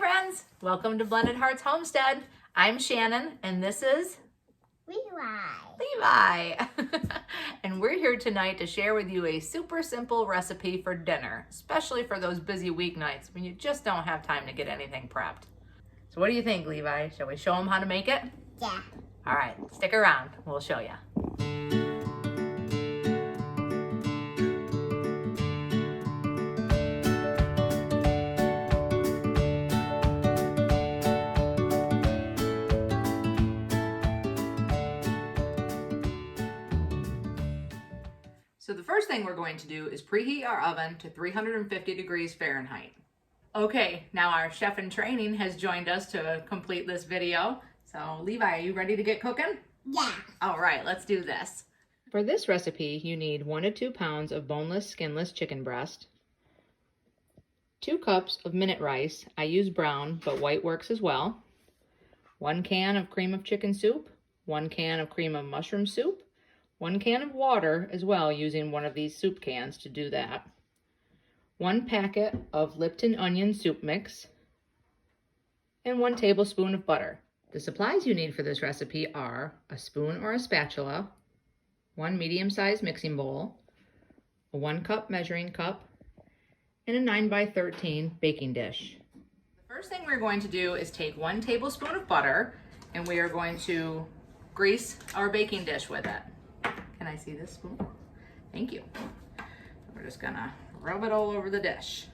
friends, welcome to Blended Hearts Homestead. I'm Shannon and this is Levi. And we're here tonight to share with you a super simple recipe for dinner, especially for those busy weeknights when you just don't have time to get anything prepped. So what do you think, Levi? Shall we show them how to make it? Yeah. All right, stick around, we'll show you. So the first thing we're going to do is preheat our oven to 350 degrees Fahrenheit. Okay, now our chef in training has joined us to complete this video. So Levi, are you ready to get cooking? Yeah. All right, let's do this. For this recipe, you need 1 to 2 pounds of boneless, skinless chicken breast, 2 cups of minute rice. I use brown, but white works as well. 1 can of cream of chicken soup, 1 can of cream of mushroom soup, 1 can of water as well, using one of these soup cans to do that. 1 packet of Lipton Onion Soup mix, and 1 tablespoon of butter. The supplies you need for this recipe are a spoon or a spatula, 1 medium-sized mixing bowl, a 1 cup measuring cup, and a 9x13 baking dish. The first thing we're going to do is take 1 tablespoon of butter, and we are going to grease our baking dish with it. Can I see this spoon? Thank you. We're just gonna rub it all over the dish.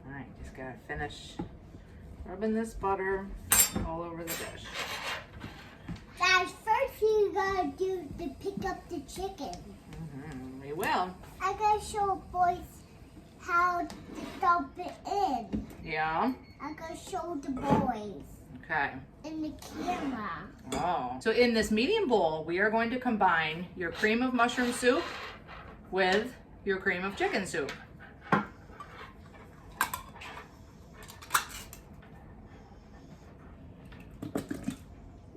All right, just gotta finish rubbing this butter all over the dish. Guys, first you gotta do to pick up the chicken. We will. I gotta show boys how to dump it in. Yeah? I gotta show the boys. Okay. In the camera. Oh. So in this medium bowl, we are going to combine your cream of mushroom soup with your cream of chicken soup.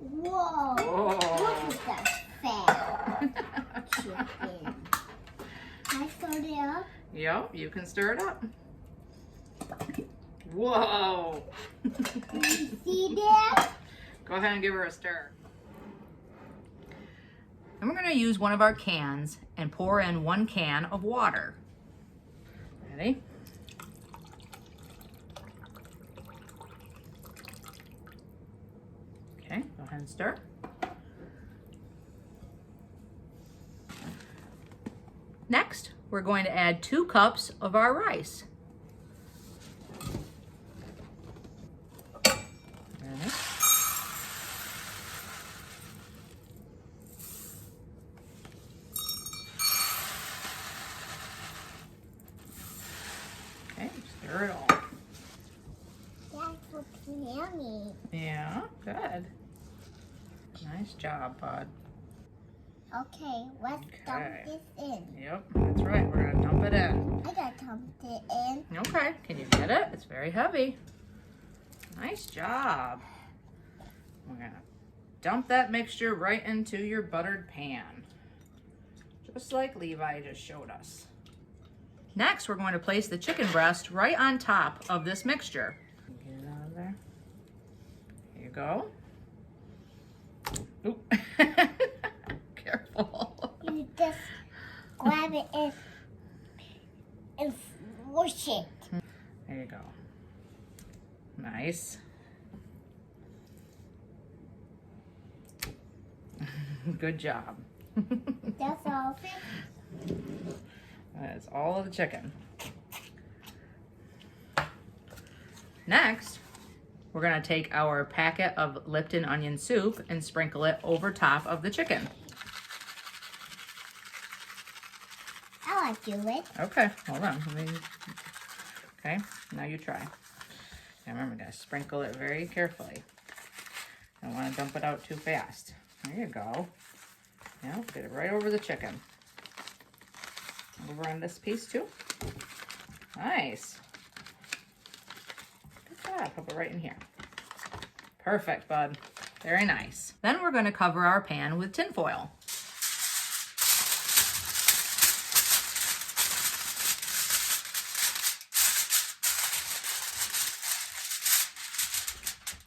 Whoa. Whoa. Look at that fat chicken. Can I stir it up? Yep, you can stir it up. Whoa. Can you see that? Go ahead and give her a stir. And we're going to use one of our cans and pour in 1 can of water. Ready? Okay, go ahead and stir. Next, we're going to add 2 cups of our rice. Okay, stir it all. That looks yummy. Yeah, good. Nice job, bud. Okay, let's dump this in. Yep, that's right. We're gonna dump it in. I gotta dump it in. Okay, can you get it? It's very heavy. Nice job. We're gonna dump that mixture right into your buttered pan, just like Levi just showed us. Next, we're going to place the chicken breast right on top of this mixture. Get it out of there. Here you go. Oop. Careful. You just grab it and squish it. There you go. Nice. Good job. That's all. That's all of the chicken. Next, we're going to take our packet of Lipton Onion Soup and sprinkle it over top of the chicken. I like to do it. Okay, hold on. Okay, now you try. Now remember, guys, sprinkle it very carefully. Don't want to dump it out too fast. There you go. Now get it right over the chicken. Over on this piece too. Nice. Good job. Put it right in here. Perfect, bud. Very nice. Then we're going to cover our pan with tin foil.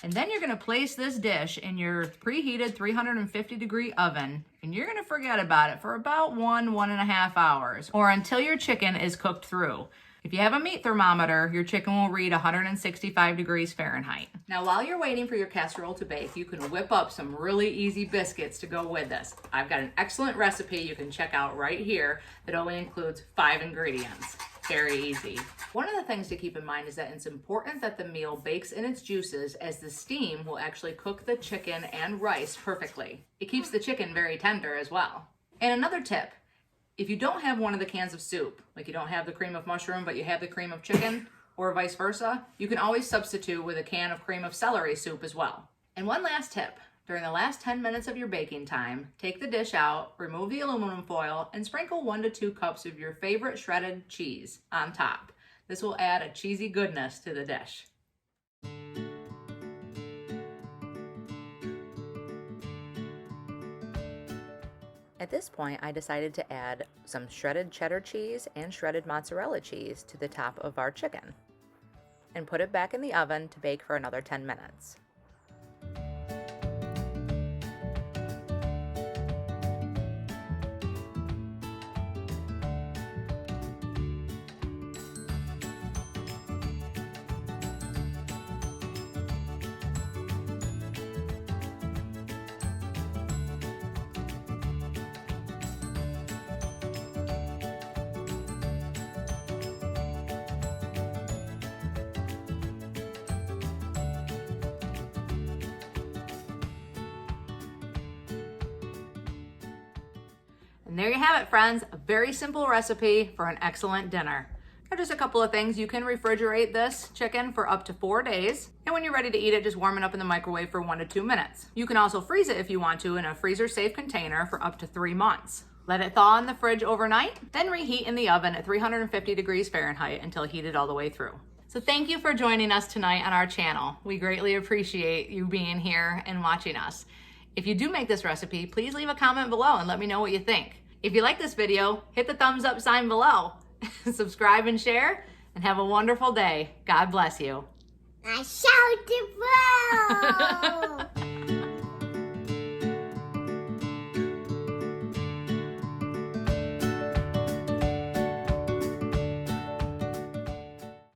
And then you're gonna place this dish in your preheated 350-degree oven, and you're gonna forget about it for about 1.5 hours, or until your chicken is cooked through. If you have a meat thermometer, your chicken will read 165 degrees Fahrenheit. Now, while you're waiting for your casserole to bake, you can whip up some really easy biscuits to go with this. I've got an excellent recipe you can check out right here that only includes 5 ingredients. Very easy. One of the things to keep in mind is that it's important that the meal bakes in its juices, as the steam will actually cook the chicken and rice perfectly. It keeps the chicken very tender as well. And another tip, if you don't have one of the cans of soup, like you don't have the cream of mushroom, but you have the cream of chicken, or vice versa, you can always substitute with a can of cream of celery soup as well. And one last tip, during the last 10 minutes of your baking time, take the dish out, remove the aluminum foil, and sprinkle 1 to 2 cups of your favorite shredded cheese on top. This will add a cheesy goodness to the dish. At this point, I decided to add some shredded cheddar cheese and shredded mozzarella cheese to the top of our chicken and put it back in the oven to bake for another 10 minutes. And there you have it, friends, a very simple recipe for an excellent dinner. Now, just a couple of things. You can refrigerate this chicken for up to 4 days. And when you're ready to eat it, just warm it up in the microwave for 1 to 2 minutes. You can also freeze it if you want to in a freezer-safe container for up to 3 months. Let it thaw in the fridge overnight, then reheat in the oven at 350 degrees Fahrenheit until heated all the way through. So thank you for joining us tonight on our channel. We greatly appreciate you being here and watching us. If you do make this recipe, please leave a comment below and let me know what you think. If you like this video, hit the thumbs up sign below, subscribe and share, and have a wonderful day. God bless you. I shout the